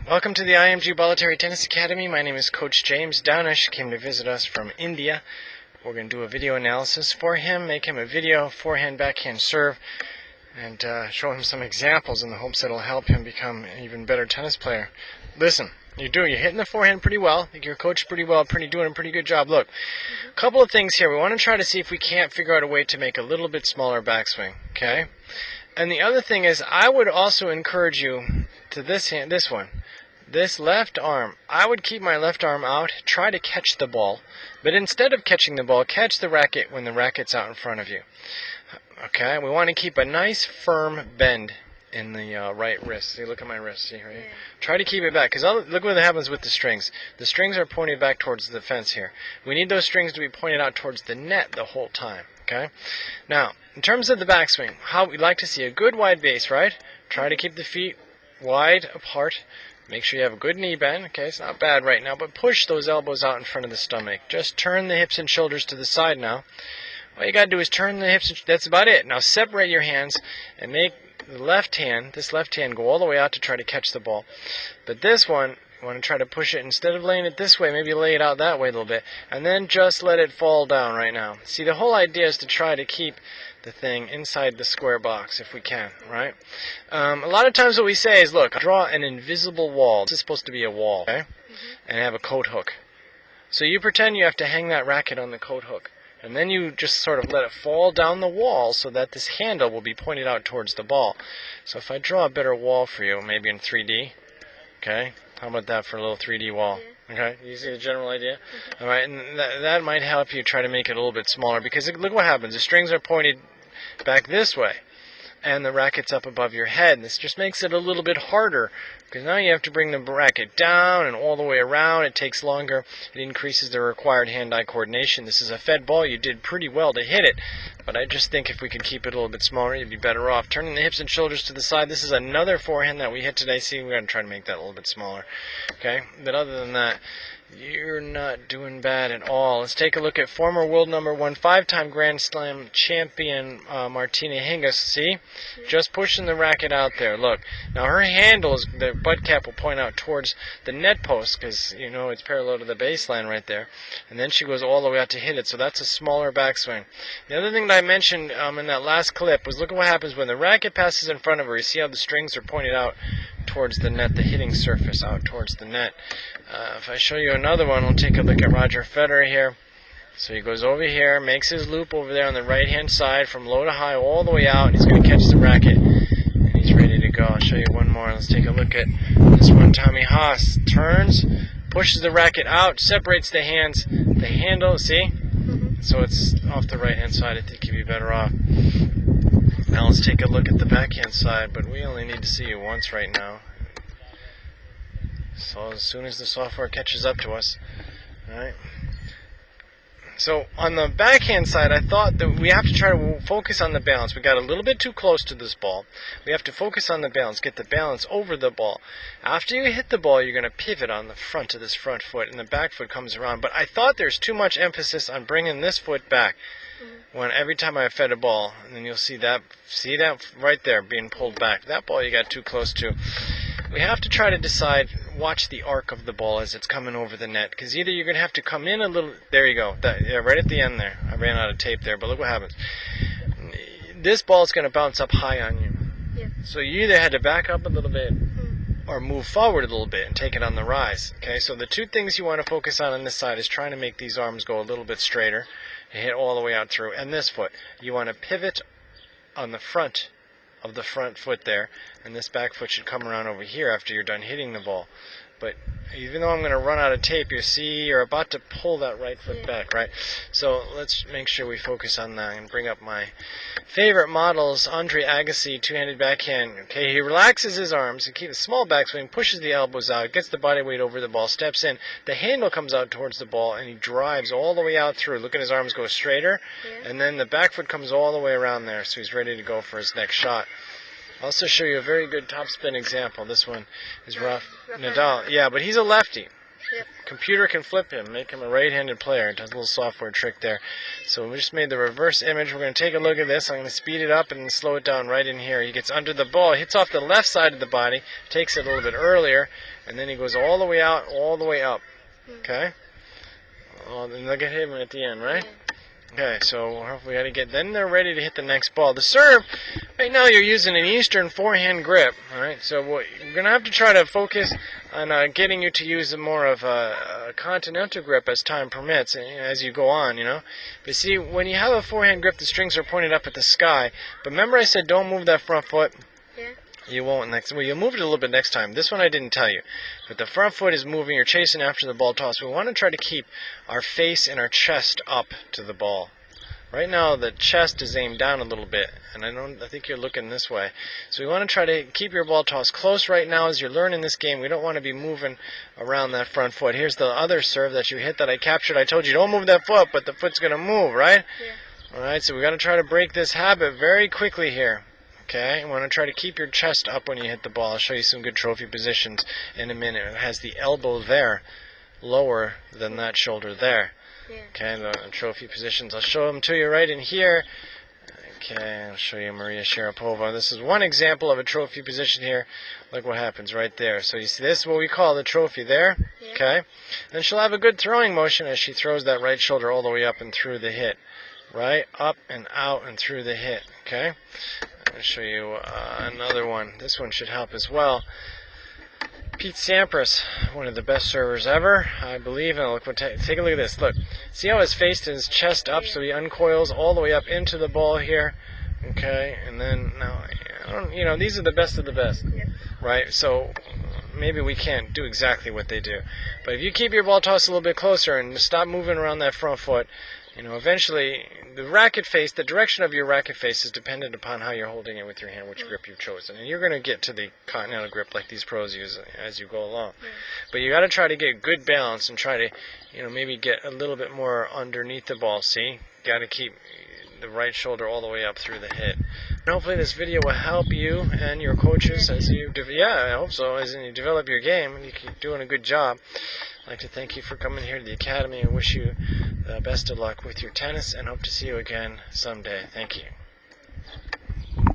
Welcome to the IMG Bollettieri Tennis Academy. My name is Coach James. Danush came to visit us from India. We're going to do a video analysis for him, make him a video forehand backhand serve, and show him some examples in the hopes that it'll help him become an even better tennis player. Listen, you're hitting the forehand pretty well. I think you're coached pretty well, doing a pretty good job. Look, a couple of things here. We want to try to see if we can't figure out a way to make a little bit smaller backswing, okay? And the other thing is, I would also encourage you to this one. This left arm, I would keep my left arm out, try to catch the ball, but instead of catching the ball, catch the racket when the racket's out in front of you. Okay, we want to keep a nice firm bend in the right wrist. See, look at my wrist. See, right here? Try to keep it back, because look what happens with the strings. The strings are pointed back towards the fence here. We need those strings to be pointed out towards the net the whole time. Okay. Now, in terms of the backswing, how we like to see a good wide base, right? Try to keep the feet wide apart. Make sure you have a good knee bend. Okay, it's not bad right now, but push those elbows out in front of the stomach. Just turn the hips and shoulders to the side now. All you got to do is turn the hips, that's about it. Now separate your hands and make the left hand, this left hand, go all the way out to try to catch the ball. But this one, you want to try to push it, instead of laying it this way, maybe lay it out that way a little bit, and then just let it fall down right now. See, the whole idea is to try to keep the thing inside the square box if we can, right? A lot of times what we say is, look, draw an invisible wall. This is supposed to be a wall, okay? And have a coat hook. So you pretend you have to hang that racket on the coat hook, and then you just sort of let it fall down the wall so that this handle will be pointed out towards the ball. So if I draw a better wall for you, maybe in 3D, okay? How about that for a little 3D wall? Okay, you see the general idea? All right, and that might help you try to make it a little bit smaller, because look what happens. The strings are pointed back this way, and the racket's up above your head. This just makes it a little bit harder, because now you have to bring the racket down and all the way around. It takes longer. It increases the required hand-eye coordination. This is a fed ball. You did pretty well to hit it, but I just think if we could keep it a little bit smaller, you'd be better off. Turning the hips and shoulders to the side. This is another forehand that we hit today. See, we're going to try to make that a little bit smaller. Okay, but other than that, you're not doing bad at all. Let's take a look at former world number 1, 5-time Grand Slam champion Martina Hingis. See? Just pushing the racket out there. Look. Now her handles, the butt cap will point out towards the net post, because, you know, it's parallel to the baseline right there. And then she goes all the way out to hit it. So that's a smaller backswing. The other thing that I mentioned in that last clip was, look at what happens when the racket passes in front of her. You see how the strings are pointed out towards the net, the hitting surface out towards the net. If I show you another one, we'll take a look at Roger Federer here. So he goes over here, makes his loop over there on the right-hand side from low to high all the way out, and he's going to catch the racket, and he's ready to go. I'll show you one more. Let's take a look at this one. Tommy Haas turns, pushes the racket out, separates the hands, the handle, see? So it's off the right-hand side. I think you'd be better off. Now let's take a look at the backhand side, but we only need to see you once right now. So as soon as the software catches up to us, alright. So on the backhand side, I thought that we have to try to focus on the balance. We got a little bit too close to this ball. We have to focus on the balance, get the balance over the ball. After you hit the ball, you're going to pivot on the front of this front foot, and the back foot comes around. But I thought there's too much emphasis on bringing this foot back. When every time I fed a ball, and then you'll see that right there being pulled back. That ball you got too close to. We have to try to decide, watch the arc of the ball as it's coming over the net, because either you're going to have to come in a little, there you go, right at the end there. I ran out of tape there, but look what happens. This ball is going to bounce up high on you. Yeah. So you either had to back up a little bit or move forward a little bit and take it on the rise. Okay, so the two things you want to focus on this side is trying to make these arms go a little bit straighter and hit all the way out through. And this foot, you want to pivot on the front of the front foot there, and this back foot should come around over here after you're done hitting the ball. But even though I'm going to run out of tape, you see you're about to pull that right foot back, right? So let's make sure we focus on that and bring up my favorite models. Andre Agassi, two-handed backhand. Okay, he relaxes his arms and keeps a small backswing, pushes the elbows out, gets the body weight over the ball, steps in. The handle comes out towards the ball, and he drives all the way out through. Look at his arms go straighter, and then the back foot comes all the way around there, so he's ready to go for his next shot. I'll also show you a very good topspin example. This one is Nadal. Yeah, but he's a lefty. Yep. Computer can flip him, make him a right-handed player. It does a little software trick there. So we just made the reverse image. We're going to take a look at this. I'm going to speed it up and slow it down right in here. He gets under the ball, hits off the left side of the body, takes it a little bit earlier, and then he goes all the way out, all the way up. Okay? Oh, then look at him at the end, right? Okay, so hopefully we got to get. Then they're ready to hit the next ball. The serve, right now you're using an Eastern forehand grip. All right, so we're going to have to try to focus on getting you to use more of a continental grip as time permits, as you go on, you know. But see, when you have a forehand grip, the strings are pointed up at the sky. But remember I said don't move that front foot? Yeah. You won't next. Well, you'll move it a little bit next time. This one I didn't tell you. But the front foot is moving. You're chasing after the ball toss. We want to try to keep our face and our chest up to the ball. Right now the chest is aimed down a little bit, and I think you're looking this way. So we want to try to keep your ball toss close right now as you're learning this game. We don't want to be moving around that front foot. Here's the other serve that you hit that I captured. I told you don't move that foot, but the foot's going to move, right? Yeah. All right, so we got to try to break this habit very quickly here. Okay, you want to try to keep your chest up when you hit the ball. I'll show you some good trophy positions in a minute. It has the elbow there, lower than that shoulder there. Yeah. Okay, the trophy positions. I'll show them to you right in here. Okay, I'll show you Maria Sharapova. This is one example of a trophy position here. Look what happens right there. So you see this is what we call the trophy there. Yeah. Okay, then she'll have a good throwing motion as she throws that right shoulder all the way up and through the hit. Right, up and out and through the hit. Okay. I'll show you another one. This one should help as well. Pete Sampras, one of the best servers ever, I believe. And look, take a look at this. Look, see how his face and his chest up, so he uncoils all the way up into the ball here. Okay, and then now, you know, these are the best of the best, right? So maybe we can't do exactly what they do, but if you keep your ball toss a little bit closer and stop moving around that front foot, you know, eventually the racket face, the direction of your racket face is dependent upon how you're holding it with your hand, which grip you've chosen. And you're going to get to the continental grip like these pros use as you go along. But you got to try to get good balance and try to, you know, maybe get a little bit more underneath the ball. See? Got to keep the right shoulder all the way up through the hit. And hopefully this video will help you and your coaches as you, I hope so, as you develop your game, and you keep doing a good job. I'd like to thank you for coming here to the Academy and wish you the best of luck with your tennis, and hope to see you again someday. Thank you.